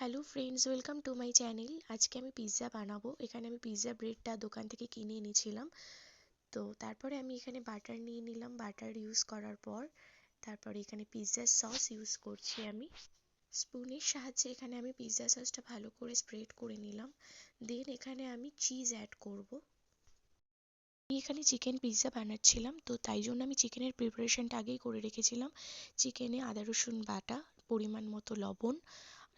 Hello friends, welcome to my channel. আজকে আমি pizza বানাবো। এখানে আমি পিৎজা ব্রেডটা দোকান থেকে কিনে এনেছিলাম। তো তারপরে আমি এখানে বাটার নিয়ে নিলাম। বাটার ইউজ করার পর তারপরে এখানে পিৎজা সস ইউজ করছি আমি। স্পুনের সাহায্যে এখানে আমি পিৎজা সসটা ভালো করে স্প্রেড করে নিলাম। দেন এখানে আমি চিজ অ্যাড করব। আমি এখানে চিকেন পিৎজা বানাচ্ছিলাম, তো তাই জন্য আমি চিকেনের প্রিপারেশনটা আগেই করে রেখেছিলাম। চিকেনে আদা রসুন বাটা, পরিমাণ মতো লবণ,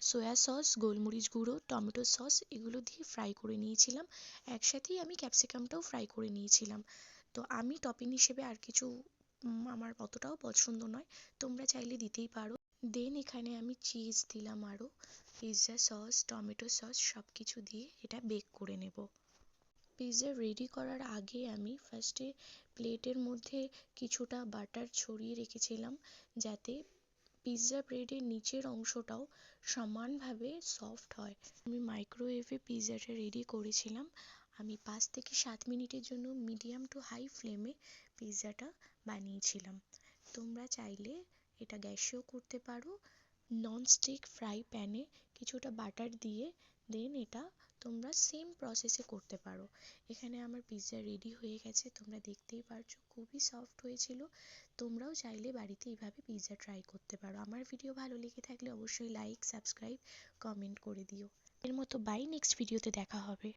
সয়া সস, গোলমরিচ গুঁড়ো, টমেটো সস এগুলো দিয়ে ফ্রাই করে নিয়েছিলাম। একসাথেই আমি ক্যাপসিকামটাও ফ্রাই করে নিয়েছিলাম। তো আমি টপিং হিসেবে আর কিছু আমার অতটাও পছন্দ নয়, তোমরা চাইলে দিতেই পারো। দেন এখানে আমি চিজ দিলাম, আরও পিৎজা সস, টমেটো সস সব কিছু দিয়ে এটা বেক করে নেব। পিৎজা রেডি করার আগে আমি ফার্স্টে প্লেটের মধ্যে কিছুটা বাটার ছড়িয়ে রেখেছিলাম, যাতে পিৎজা ব্রেডের নিচের অংশটাও সমানভাবে সফট হয়। আমি মাইক্রোওয়েভে পিৎজাটা রেডি করেছিলাম। আমি 5 থেকে 7 মিনিটের জন্য মিডিয়াম টু হাই ফ্লেমে পিৎজাটা বানিয়েছিলাম। তোমরা চাইলে এটা গ্যাসেও করতে পারো, ননস্টিক ফ্রাই প্যানে কিছুটা বাটার দিয়ে দেন এটা তোমরা সেম প্রসেসে করতে পারো। এখানে আমার পিৎজা রেডি হয়ে গেছে, তোমরা দেখতেই পারছো খুবই সফট হয়েছিল। তোমরাও চাইলে বাড়িতে এইভাবে পিৎজা ট্রাই করতে পারো। আমার ভিডিও ভালো লেগে থাকলে অবশ্যই লাইক, সাবস্ক্রাইব, কমেন্ট করে দিও। এর মতো বাই, নেক্সট ভিডিওতে দেখা হবে।